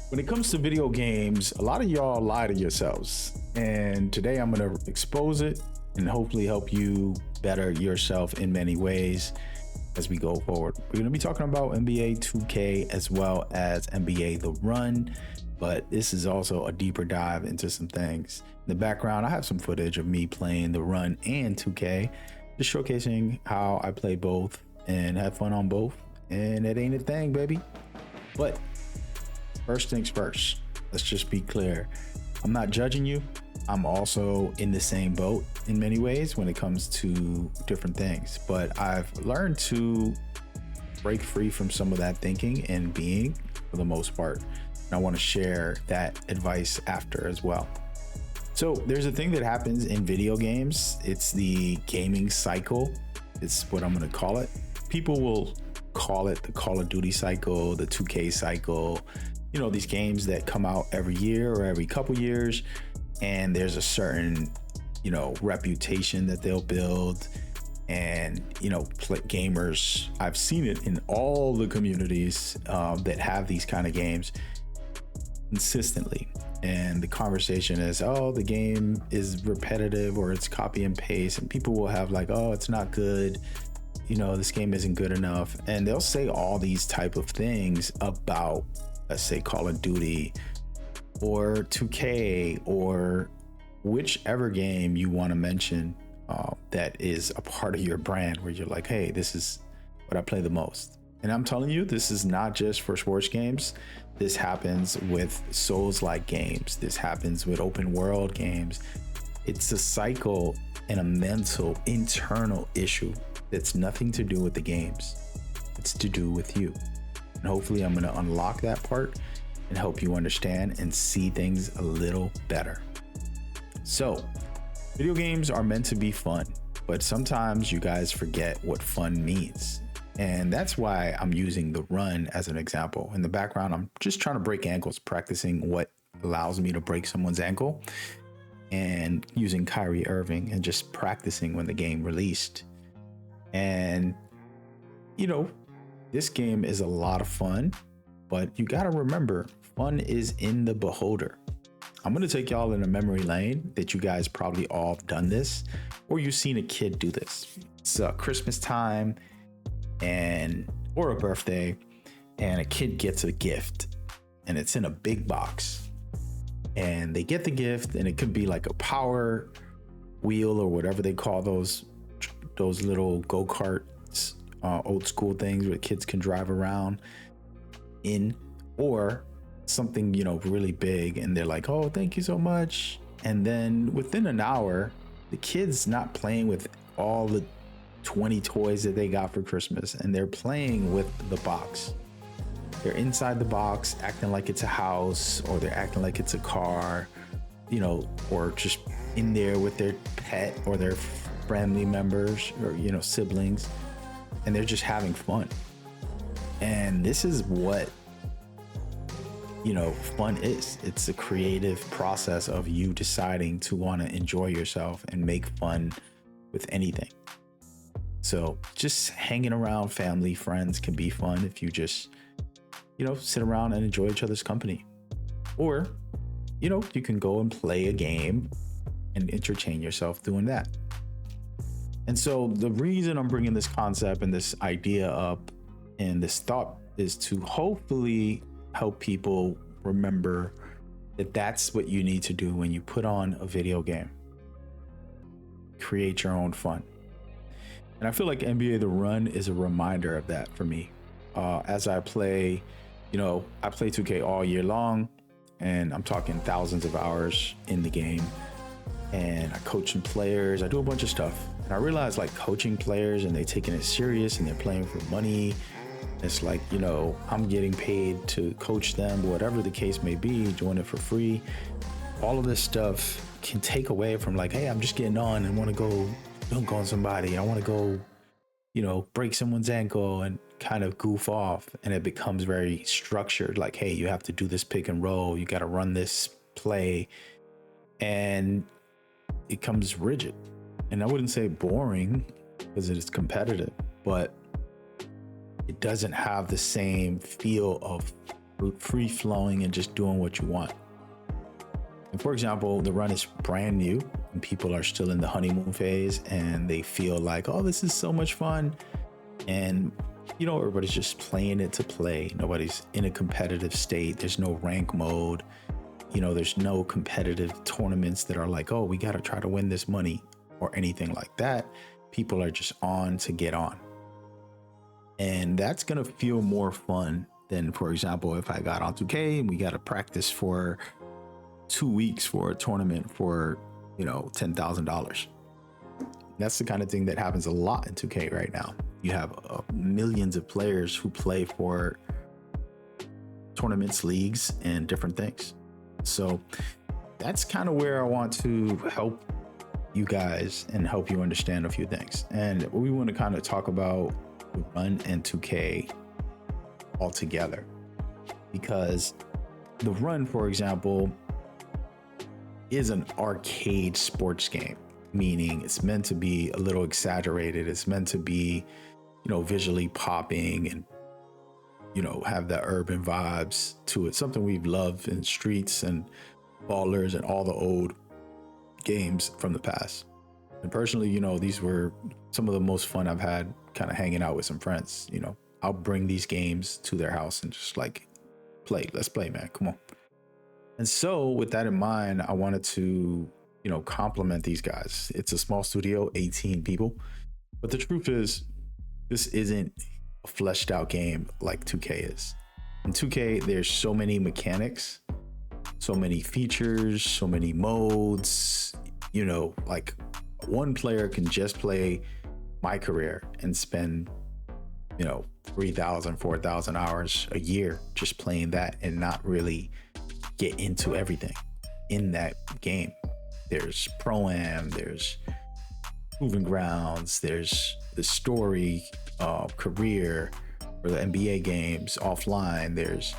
When it comes to video games, a lot of y'all lie to yourselves. And today I'm going to expose it and hopefully help you better yourself in many ways as we go forward. We're going to be talking about NBA 2K as well as NBA The Run, but this is also a deeper dive into some things. In the background, I have some footage of me playing The Run and 2K, just showcasing how I play both and have fun on both. And it ain't a thing, baby. But first things first, let's just be clear. I'm not judging you. I'm also in the same boat in many ways when it comes to different things, but I've learned to break free from some of that thinking and being for the most part. And I want to share that advice after as well. So there's a thing that happens in video games. It's the gaming cycle. It's what I'm going to call it. People will call it the Call of Duty cycle, the 2K cycle, you know, these games that come out every year or every couple years, and there's a certain, you know, reputation that they'll build. And, you know, gamers, I've seen it in all the communities that have these kind of games consistently. And the conversation is, oh, the game is repetitive or it's copy and paste. And people will have like, oh, it's not good. You know, this game isn't good enough. And they'll say all these type of things about, let's say, Call of Duty or 2K or whichever game you want to mention that is a part of your brand, where you're like, hey, this is what I play the most. And I'm telling you, this is not just for sports games. This happens with Souls-like games. This happens with open world games. It's a cycle and a mental internal issue that's nothing to do with the games. It's to do with you. And hopefully I'm going to unlock that part and help you understand and see things a little better. So, video games are meant to be fun, but sometimes you guys forget what fun means. And that's why I'm using The Run as an example. In the background, I'm just trying to break ankles, practicing what allows me to break someone's ankle, and using Kyrie Irving and just practicing when the game released. And, you know, this game is a lot of fun, but you got to remember, fun is in the beholder. I'm going to take y'all in a memory lane that you guys probably all have done this, or you've seen a kid do this. It's Christmas time or a birthday, and a kid gets a gift and it's in a big box, and they get the gift, and it could be like a power wheel or whatever they call those little go-karts, old school things where kids can drive around in, or something, you know, really big, and they're like, oh, thank you so much. And then within an hour, the kid's not playing with all the 20 toys that they got for Christmas, and they're playing with the box. They're inside the box acting like it's a house, or they're acting like it's a car, you know, or just in there with their pet or their family members or, you know, siblings, and they're just having fun. And this is what, you know, fun is. It's a creative process of you deciding to want to enjoy yourself and make fun with anything. So just hanging around family, friends can be fun if you just, you know, sit around and enjoy each other's company. Or, you know, you can go and play a game and entertain yourself doing that. And so the reason I'm bringing this concept and this idea up and this thought is to hopefully help people remember that that's what you need to do when you put on a video game. Create your own fun. And I feel like NBA The Run is a reminder of that for me. As I play, you know, I play 2K all year long, and I'm talking thousands of hours in the game. And I coach some players. I do a bunch of stuff. And I realize, like, coaching players and they're taking it serious and they're playing for money. It's like, you know, I'm getting paid to coach them, whatever the case may be, doing it for free. All of this stuff can take away from like, hey, I'm just getting on and want to go dunk on somebody. I want to go, you know, break someone's ankle and kind of goof off. And it becomes very structured. Like, hey, you have to do this pick and roll. You got to run this play. And it comes rigid. And I wouldn't say boring because it is competitive, but it doesn't have the same feel of free flowing and just doing what you want. And for example, the run is brand new and people are still in the honeymoon phase and they feel like, oh, this is so much fun. And everybody's just playing it to play. Nobody's in a competitive state. There's no rank mode. There's no competitive tournaments that are like, oh, we got to try to win this money or anything like that. People are just on to get on. And that's going to feel more fun than, for example, if I got on 2K and we got to practice for 2 weeks for a tournament for, $10,000. That's the kind of thing that happens a lot in 2K right now. You have millions of players who play for tournaments, leagues, and different things. So that's kind of where I want to help you guys and help you understand a few things. And we want to kind of talk about the run and 2K all together, because the run, for example, is an arcade sports game, meaning it's meant to be a little exaggerated. It's meant to be, visually popping and, have that urban vibes to it. Something we've loved in Streets and Ballers and all the old games from the past. And personally, these were some of the most fun I've had kind of hanging out with some friends. I'll bring these games to their house and just like let's play, man. Come on. And so with that in mind, I wanted to, compliment these guys. It's a small studio, 18 people. But the truth is, this isn't a fleshed out game like 2K is. In 2K, there's so many mechanics, so many features, so many modes, like one player can just play My Career and spend, 3,000, 4,000 hours a year just playing that and not really get into everything in that game. There's Pro-Am, there's Proving Grounds, there's the story, career, or the NBA games offline. There's,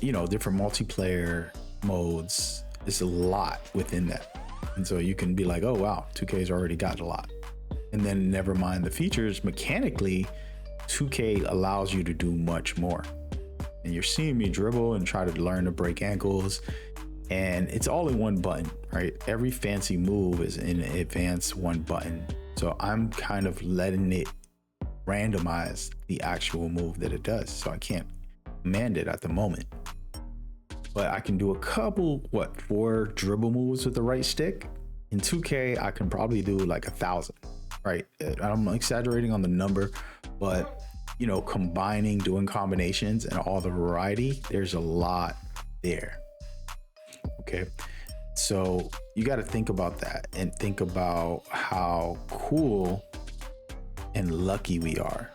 different multiplayer modes. There's a lot within that. And so you can be like, oh, wow, 2K's already got a lot. And then never mind the features, mechanically, 2K allows you to do much more. And you're seeing me dribble and try to learn to break ankles. And it's all in one button, right? Every fancy move is in advanced one button. So I'm kind of letting it randomize the actual move that it does. So I can't command it at the moment. But I can do a couple, 4 dribble moves with the right stick. In 2K, I can probably do like 1,000, right? I'm exaggerating on the number, but combining, doing combinations and all the variety, there's a lot there. Okay. So you got to think about that and think about how cool and lucky we are.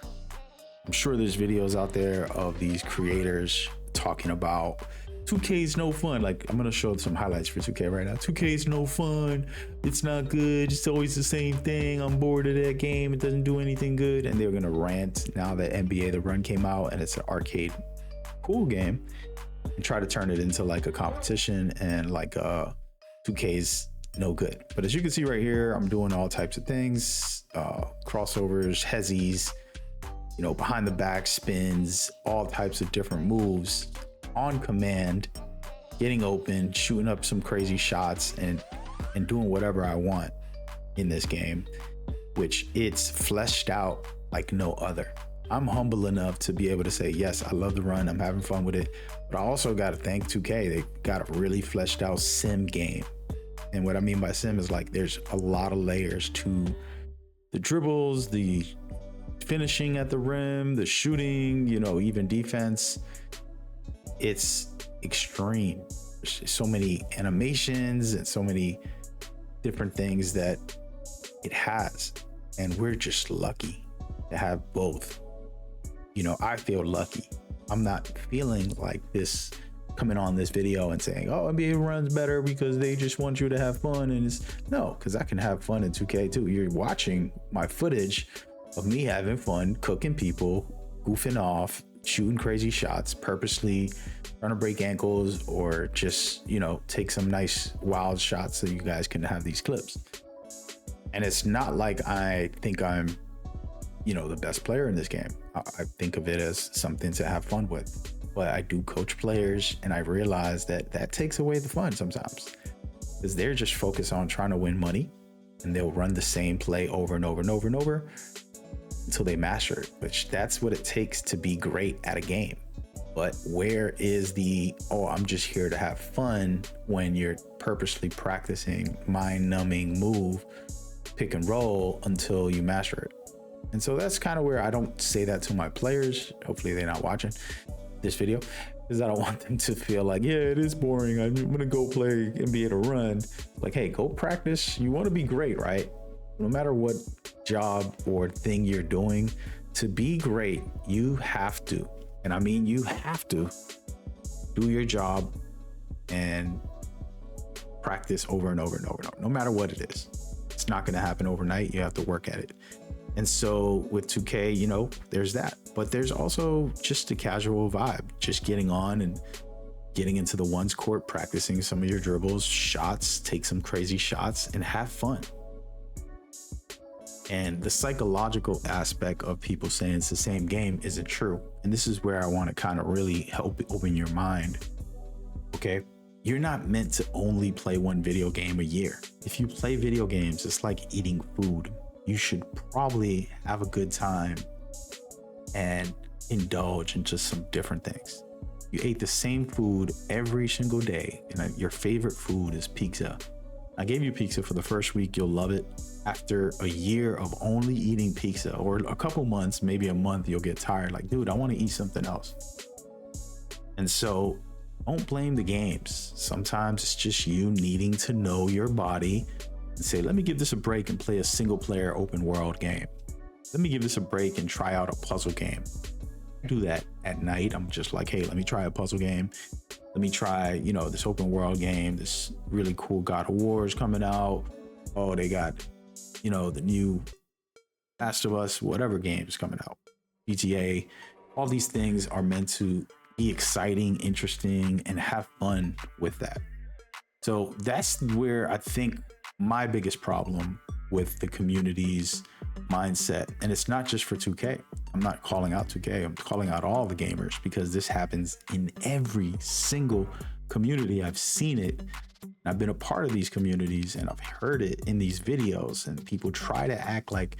I'm sure there's videos out there of these creators talking about 2K is no fun. Like, I'm going to show some highlights for 2K right now. 2K is no fun. It's not good. It's always the same thing. I'm bored of that game. It doesn't do anything good. And they're going to rant now that NBA The Run came out and it's an arcade pool game, and try to turn it into like a competition and like 2K's no good. But as you can see right here, I'm doing all types of things, crossovers, hezzies, behind the back spins, all types of different moves on command, getting open, shooting up some crazy shots and doing whatever I want in this game, which it's fleshed out like no other. I'm humble enough to be able to say, yes, I love the run. I'm having fun with it. But I also got to thank 2K. They got a really fleshed out sim game. And what I mean by sim is like there's a lot of layers to the dribbles, the finishing at the rim, the shooting, even defense. It's extreme. There's so many animations and so many different things that it has. And we're just lucky to have both. I feel lucky. I'm not feeling like this coming on this video and saying, oh, NBA runs better because they just want you to have fun. And it's no, because I can have fun in 2K too. You're watching my footage of me having fun, cooking people, goofing off, shooting crazy shots, purposely trying to break ankles or just, take some nice wild shots so you guys can have these clips. And it's not like I think I'm, the best player in this game. I think of it as something to have fun with. but I do coach players, and I realize that that takes away the fun sometimes, because they're just focused on trying to win money, and they'll run the same play over and over and over and over until they master it, which that's what it takes to be great at a game. But where is the, oh, I'm just here to have fun, when you're purposely practicing mind-numbing move, pick and roll until you master it? And so that's kind of where I don't say that to my players. Hopefully they're not watching this video, because I don't want them to feel like, yeah, it is boring, I'm gonna go play nbatherun. Like, hey, go practice. You want to be great, right? No matter what job or thing you're doing, to be great, you have to, and I mean you have to, do your job and practice over and over and over and over, no matter what it is. It's not going to happen overnight. You have to work at it. And so with 2K, you know, there's that, but there's also just a casual vibe, just getting on and getting into the ones court, practicing some of your dribbles, shots, take some crazy shots and have fun. And the psychological aspect of people saying it's the same game isn't true. And this is where I want to kind of really help open your mind. Okay. You're not meant to only play one video game a year. If you play video games, it's like eating food. You should probably have a good time and indulge in just some different things. You ate the same food every single day, and your favorite food is pizza. I gave you pizza for the first week, you'll love it. After a year of only eating pizza, or a couple months, maybe a month, you'll get tired. Like, dude, I want to eat something else. And so don't blame the games. Sometimes it's just you needing to know your body and say, let me give this a break and play a single player open world game. Let me give this a break and try out a puzzle game. I do that at night. I'm just like, hey, let me try a puzzle game. Let me try, you know, this open world game, this really cool God of War is coming out. Oh, they got, you know, the new Last of Us, whatever game is coming out, GTA. All these things are meant to be exciting, interesting, and have fun with that. So that's where I think my biggest problem with the community's mindset, and it's not just for 2K. I'm not calling out 2K, I'm calling out all the gamers, because this happens in every single community. I've seen it. I've been a part of these communities, and I've heard it in these videos, and people try to act like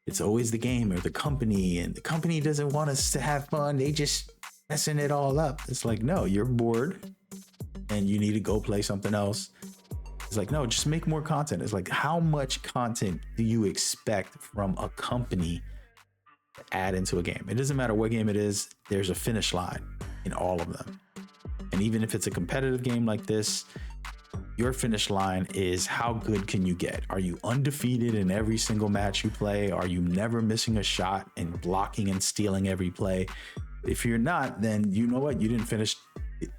it's always the game or the company, and the company doesn't want us to have fun. They just messing it all up. It's like, no, you're bored and you need to go play something else. It's like, no, just make more content. It's like, how much content do you expect from a company to add into a game? It doesn't matter what game it is, there's a finish line in all of them. And even if it's a competitive game like this, your finish line is how good can you get? Are you undefeated in every single match you play? Are you never missing a shot and blocking and stealing every play? If you're not, then you know what? You didn't finish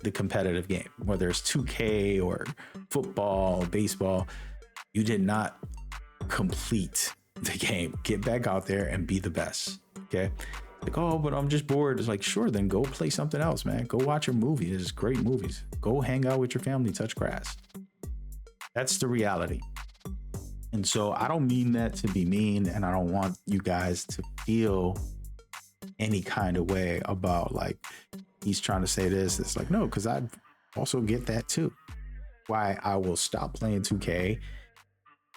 the competitive game, whether it's 2K or football, baseball. You did not complete the game. Get back out there and be the best. Okay. Like, oh, but I'm just bored. It's like, sure, then go play something else, man. Go watch a movie. There's great movies. Go hang out with your family, touch grass. That's the reality. And so I don't mean that to be mean, and I don't want you guys to feel any kind of way about like he's trying to say this. It's like, no, because I also get that too. Why I will stop playing 2K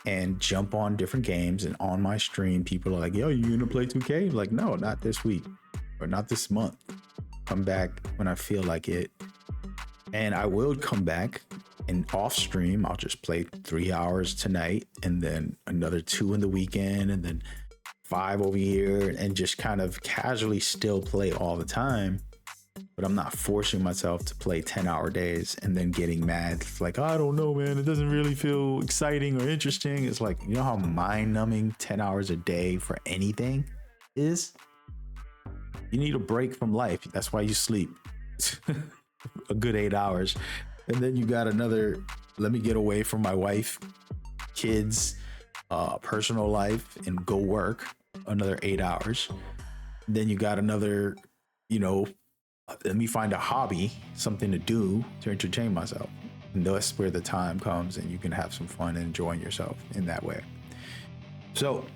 and jump on different games, and on my stream people are like, yo, you gonna play 2K? Like, no, not this week or not this month. Come back when I feel like it. And I will come back, and off stream I'll just play 3 hours tonight, and then another 2 in the weekend, and then 5 over here, and just kind of casually still play all the time. But I'm not forcing myself to play 10-hour days and then getting mad. It's like, I don't know, man, it doesn't really feel exciting or interesting. It's like, you know how mind-numbing 10 hours a day for anything is? You need a break from life. That's why you sleep a good 8 hours. And then you got another, let me get away from my wife, kids, personal life, and go work another 8 hours. Then you got another, you know, let me find a hobby, something to do to entertain myself. And that's where the time comes and you can have some fun and enjoying yourself in that way. So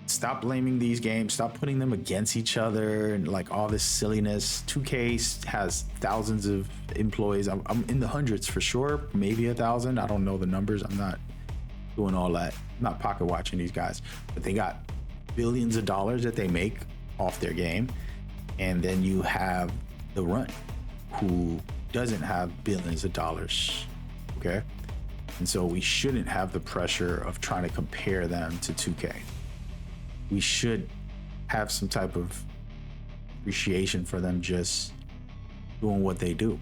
stop blaming these games, stop putting them against each other and like all this silliness. 2K has thousands of employees. I'm in the hundreds for sure, maybe 1,000. I don't know the numbers. I'm not doing all that. I'm not pocket watching these guys, but they got billions of dollars that they make off their game. And then you have the Run, who doesn't have billions of dollars. Okay. And so we shouldn't have the pressure of trying to compare them to 2K. We should have some type of appreciation for them just doing what they do.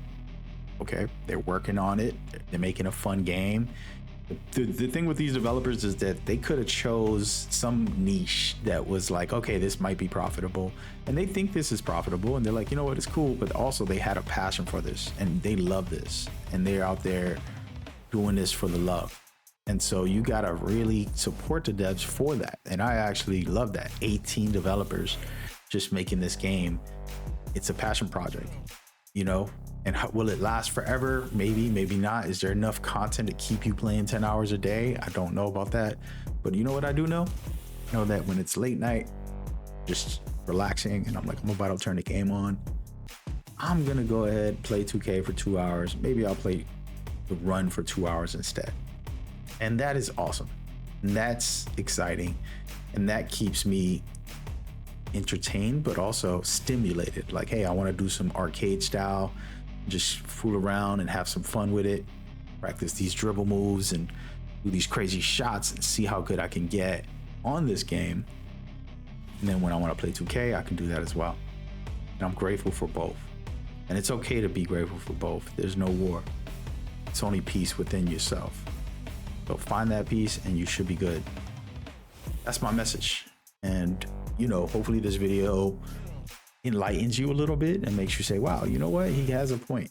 Okay, they're working on it. They're making a fun game. The thing with these developers is that they could have chose some niche that was like, okay, this might be profitable. And they think this is profitable. And they're like, you know what, it's cool. But also they had a passion for this and they love this. And they're out there doing this for the love. And so you gotta really support the devs for that. And I actually love that. 18 developers just making this game. It's a passion project, you know? And will it last forever? Maybe, maybe not. Is there enough content to keep you playing 10 hours a day? I don't know about that. But you know what I do know? I know that when it's late night, just relaxing, and I'm like, I'm about to turn the game on, I'm gonna go ahead, play 2K for 2 hours. Maybe I'll play the Run for 2 hours instead. And that is awesome. And that's exciting. And that keeps me entertained, but also stimulated. Like, hey, I want to do some arcade style, just fool around and have some fun with it, practice these dribble moves and do these crazy shots and see how good I can get on this game. And then when I want to play 2K, I can do that as well. And I'm grateful for both. And it's okay to be grateful for both. There's no war. It's only peace within yourself. So find that peace and you should be good. That's my message. And, you know, hopefully this video enlightens you a little bit and makes you say, wow, you know what? He has a point.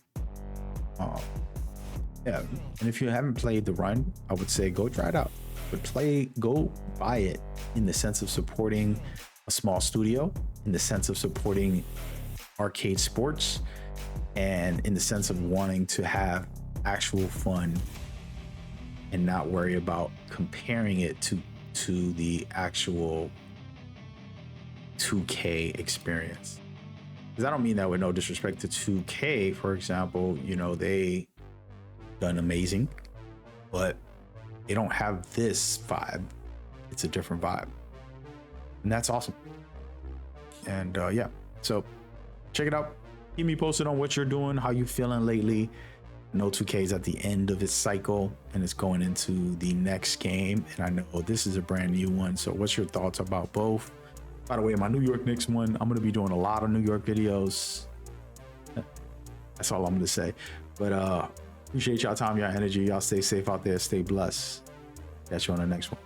Yeah. And if you haven't played the Run, I would say go try it out. But go buy it in the sense of supporting a small studio, in the sense of supporting arcade sports, and in the sense of wanting to have actual fun and not worry about comparing it to the actual 2K experience. Because I don't mean that with no disrespect to 2K, for example. You know, they done amazing, but they don't have this vibe. It's a different vibe, and that's awesome. And yeah, so check it out. Keep me posted on what you're doing, how you feeling lately. No 2K is at the end of its cycle and it's going into the next game. And I know this is a brand new one. So what's your thoughts about both? By the way, my New York Knicks one, I'm going to be doing a lot of New York videos. That's all I'm going to say. But appreciate y'all time, y'all energy. Y'all stay safe out there. Stay blessed. Catch you on the next one.